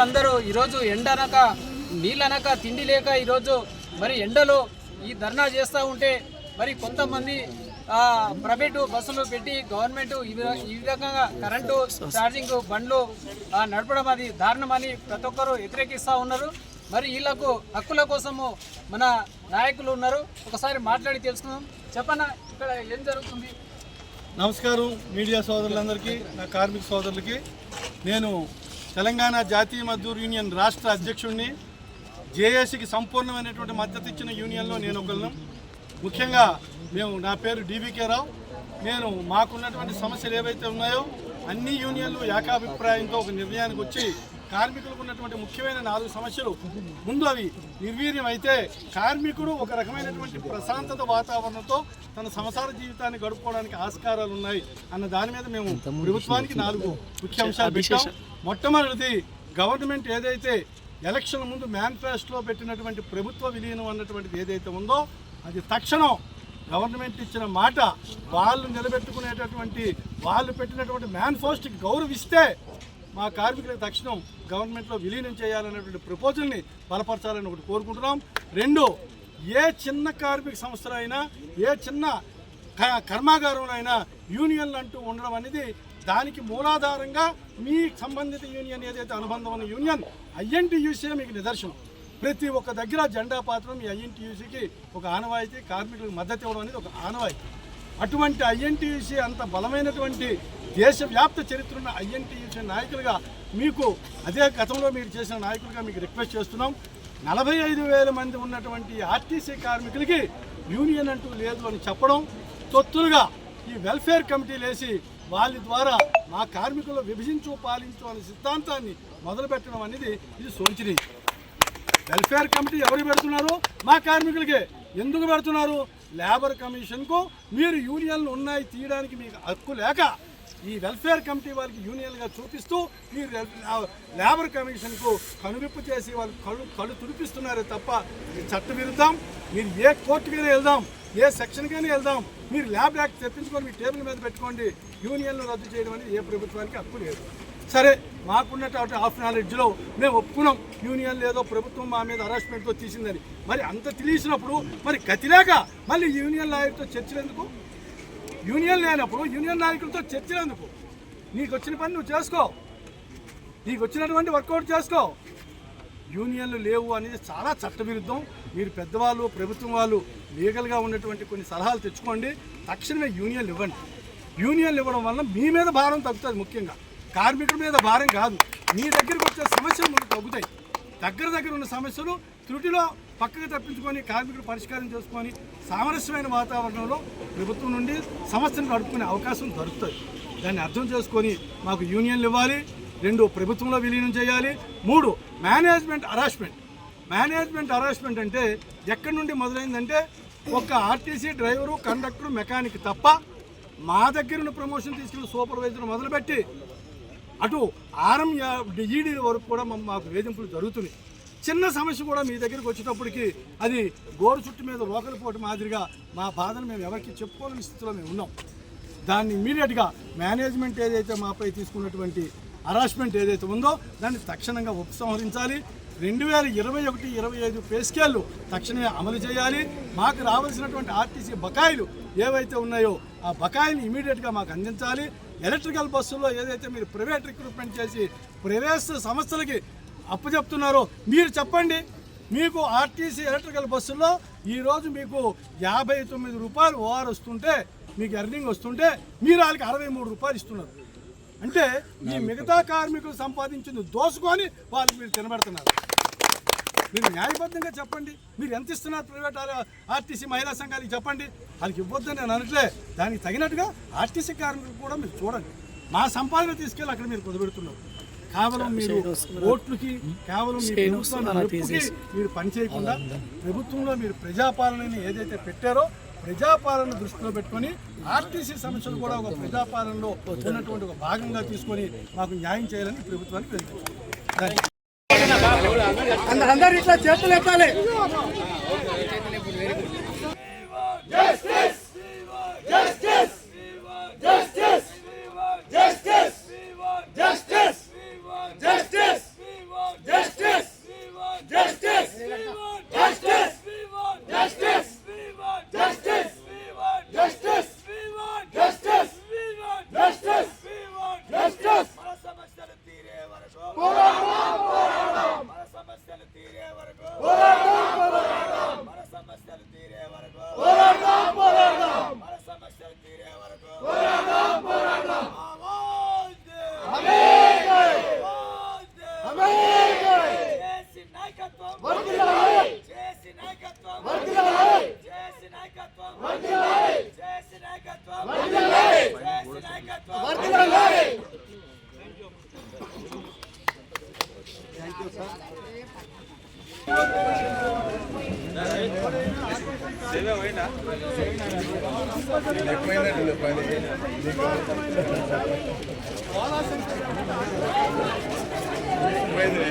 కార్మికులందరూ ఈరోజు ఎండనక నీళ్ళనక తిండి లేక ఈరోజు మరి ఎండలో ఈ ధర్నా చేస్తూ ఉంటే మరి కొంతమంది ప్రైవేటు బస్సులు పెట్టి గవర్నమెంట్ ఈ విధంగా కరెంటు ఛార్జింగ్ బండ్లు నడపడం అది దారుణమని ప్రతి ఒక్కరు వ్యతిరేకిస్తూ ఉన్నారు. మరి వీళ్ళకు హక్కుల కోసము మన నాయకులు ఉన్నారు, ఒకసారి మాట్లాడి తెలుసుకుందాం. చెప్పన్నా, ఇక్కడ ఏం జరుగుతుంది? నమస్కారం మీడియా సోదరులందరికీ, నా కార్మిక సోదరులకి. నేను తెలంగాణ జాతీయ మజ్దూర్ యూనియన్ రాష్ట్ర అధ్యక్షుడిని. జేఏసీకి సంపూర్ణమైనటువంటి మద్దతు ఇచ్చిన యూనియన్లో నేను ఒకళ్ళను. ముఖ్యంగా నా పేరు డీబీకే రావు. నేను మాకున్నటువంటి సమస్యలు ఏవైతే ఉన్నాయో అన్ని యూనియన్లు ఏకాభిప్రాయంతో ఒక నిర్ణయానికి వచ్చి కార్మికులకు ఉన్నటువంటి ముఖ్యమైన 4 సమస్యలు, ముందు అవి నిర్వీర్యం అయితే కార్మికుడు ఒక రకమైనటువంటి ప్రశాంతత వాతావరణంతో తన సంసార జీవితాన్ని గడుపుకోవడానికి ఆస్కారాలు ఉన్నాయి అన్న దాని మీద మేము ప్రభుత్వానికి 4 ముఖ్య అంశాలు పెట్టాం. మొట్టమొదటిది, గవర్నమెంట్ ఏదైతే ఎలక్షన్ ముందు మేనిఫెస్టోలో పెట్టినటువంటి ప్రభుత్వ విలీనం అన్నటువంటిది ఏదైతే ఉందో అది తక్షణం గవర్నమెంట్ ఇచ్చిన మాట వాళ్ళు నిలబెట్టుకునేటటువంటి, వాళ్ళు పెట్టినటువంటి మేనిఫెస్టోకి గౌరవిస్తే మా కార్మికులకు తక్షణం గవర్నమెంట్లో విలీనం చేయాలనేటువంటి ప్రపోజల్ని బలపరచాలని ఒకటి కోరుకుంటున్నాం. 2, ఏ చిన్న కార్మిక సంస్థ అయినా ఏ చిన్న కర్మాగారంలో అయినా యూనియన్లు అంటూ ఉండడం అనేది దానికి మూలాధారంగా మీ సంబంధిత యూనియన్ ఏదైతే అనుబంధం ఉన్న యూనియన్ ఐఎన్టీయూసీ మీకు నిదర్శనం. ప్రతి ఒక్క దగ్గర జెండా పాత్రం ఈ ఐఎన్టీయూసీకి ఒక ఆనవాయితీ, కార్మికులకు మద్దతు ఇవ్వడం అనేది ఒక ఆనవాయితీ. అటువంటి ఐఎన్టీయూసీ అంత బలమైనటువంటి దేశవ్యాప్త చరిత్ర ఉన్న ఐఎన్టీయూసీ నాయకులుగా మీకు, అదే గతంలో మీరు చేసిన నాయకులుగా మీకు రిక్వెస్ట్ చేస్తున్నాం. 45,000 మంది ఉన్నటువంటి ఆర్టీసీ కార్మికులకి యూనియన్ అంటూ లేదు అని చెప్పడం, తొత్తులుగా ఈ వెల్ఫేర్ కమిటీలు వేసి వాళ్ళ ద్వారా మా కార్మికులు విభజించు పాలించు అనే సిద్ధాంతాన్ని మొదలుపెట్టడం అనేది ఇది శోచనీయం. వెల్ఫేర్ కమిటీ ఎవరు పెడుతున్నారు? మా కార్మికులకే. ఎందుకు పెడుతున్నారు? లేబర్ కమిషన్కు మీరు యూనియన్లు ఉన్నాయి తీయడానికి మీకు హక్కు లేక ఈ వెల్ఫేర్ కమిటీ వాళ్ళకి యూనియన్గా చూపిస్తూ మీరు లేబర్ కమిషన్కు కనువిప్పు చేసి వాళ్ళు కళ్ళు తుడిపిస్తున్నారే తప్ప ఇది చట్టవిరుద్ధం. మీరు ఏ కోర్టుకైనా వెళ్దాం, ఏ సెక్షన్కైనా వెళ్దాం, మీరు ల్యాబ్ యాక్ట్ తెప్పించుకొని మీ టేబుల్ మీద పెట్టుకోండి. యూనియన్లు రద్దు చేయడం అనేది ఏ ప్రభుత్వానికి హక్కు లేదు. సరే, మాకున్నటువంటి హాఫ్ నాలెడ్జ్లో మేము ఒప్పుకున్నాం యూనియన్ లేదో ప్రభుత్వం మా మీద హరాస్మెంట్తో తీసిందని. మరి అంత తెలిసినప్పుడు మరి గతిలేక మళ్ళీ యూనియన్ నాయకులతో చర్చలు ఎందుకు? యూనియన్ లేనప్పుడు యూనియన్ నాయకులతో చర్చలు ఎందుకు? నీకు వచ్చిన పని నువ్వు చేసుకో, నీకు వచ్చినటువంటి వర్కౌట్ చేసుకో. యూనియన్లు లేవు అనేది చాలా చట్టవిరుద్ధం. మీరు పెద్దవాళ్ళు, ప్రభుత్వం వాళ్ళు లీగల్గా ఉన్నటువంటి కొన్ని సలహాలు తెచ్చుకోండి. తక్షణమే యూనియన్లు ఇవ్వండి. యూనియన్లు ఇవ్వడం వల్ల మీ మీద భారం తగ్గుతుంది. ముఖ్యంగా కార్మికుల మీద భారం కాదు, మీ దగ్గరికి వచ్చే సమస్యలు ముందు తగ్గుతాయి. దగ్గర ఉన్న సమస్యలు త్రుటిలో పక్కకు తప్పించుకొని కార్మికులు పరిష్కారం చేసుకొని సామరస్యమైన వాతావరణంలో ప్రభుత్వం నుండి సమస్యను నడుపుకునే అవకాశం దొరుకుతుంది. దాన్ని అర్థం చేసుకొని మాకు యూనియన్లు ఇవ్వాలి. 2, ప్రభుత్వంలో విలీనం చేయాలి. 3, మేనేజ్మెంట్ హరాస్మెంట్ అంటే ఎక్కడి నుండి మొదలైందంటే ఒక ఆర్టీసీ డ్రైవరు, కండక్టరు, మెకానిక్ తప్ప మా దగ్గర ఉన్న ప్రమోషన్ తీసుకున్న సూపర్వైజర్ మొదలుపెట్టి అటు ఆర్ఎం ఈడీ వరకు కూడా మాకు వేధింపులు జరుగుతున్నాయి. చిన్న సమస్య కూడా మీ దగ్గరికి వచ్చేటప్పటికి అది గోరు చుట్టు మీద రోకలి పోటు మాదిరిగా మా బాధను మేము ఎవరికి చెప్పుకోలేని స్థితిలో మేము ఉన్నాం. దాన్ని ఇమీడియట్గా మేనేజ్మెంట్ ఏదైతే మాపై తీసుకున్నటువంటి హరాస్మెంట్ ఏదైతే ఉందో దాన్ని తక్షణంగా ఉపసంహరించాలి. 2021-25 పే స్కేళ్ళు తక్షణమే అమలు చేయాలి. మాకు రావాల్సినటువంటి ఆర్టీసీ బకాయిలు ఏవైతే ఉన్నాయో ఆ బకాయిని ఇమీడియట్గా మాకు అందించాలి. ఎలక్ట్రికల్ బస్సుల్లో ఏదైతే మీరు ప్రైవేట్ రిక్రూట్మెంట్ చేసి ప్రైవేట్ సంస్థలకి అప్పచెప్తున్నారో మీరు చెప్పండి. మీకు ఆర్టీసీ ఎలక్ట్రికల్ బస్సుల్లో ఈరోజు మీకు 59 రూపాయలు ఓఆర్ వస్తుంటే, మీకు ఎర్నింగ్ వస్తుంటే మీరు వాళ్ళకి 63 రూపాయలు ఇస్తున్నారు. అంటే ఈ మిగతా కార్మికులు సంపాదించింది దోసుకొని వాళ్ళకి మీరు తినబెడుతున్నారు. మీరు న్యాయబద్ధంగా చెప్పండి, మీరు ఎంత ఇస్తున్నారు ప్రైవేట్ ఆర్టీసీ మహిళా సంఘానికి చెప్పండి. వాళ్ళకి ఇవ్వద్దని నేను అనట్లే, దానికి తగినట్టుగా ఆర్టీసీ కార్మికులు కూడా మీరు చూడండి. మా సంపాదన తీసుకెళ్ళి అక్కడ మీరు కుదబెడుతున్నారు. కేవలం మీరు ఓట్లకి, కేవలం మీరు పనిచేయకుండా ప్రభుత్వంలో మీరు ప్రజాపాలనని ఏదైతే పెట్టారో ప్రజాపాలన దృష్టిలో పెట్టుకొని ఆర్టీసీ సమస్యలు కూడా ఒక ప్రజాపాలనలో ఉన్నటువంటి ఒక భాగంగా తీసుకొని మాకు న్యాయం చేయాలని ప్రభుత్వానికి వెళ్తున్నాం. అందరూ ఇట్లా చేతులు ఎత్తాలి. సేవ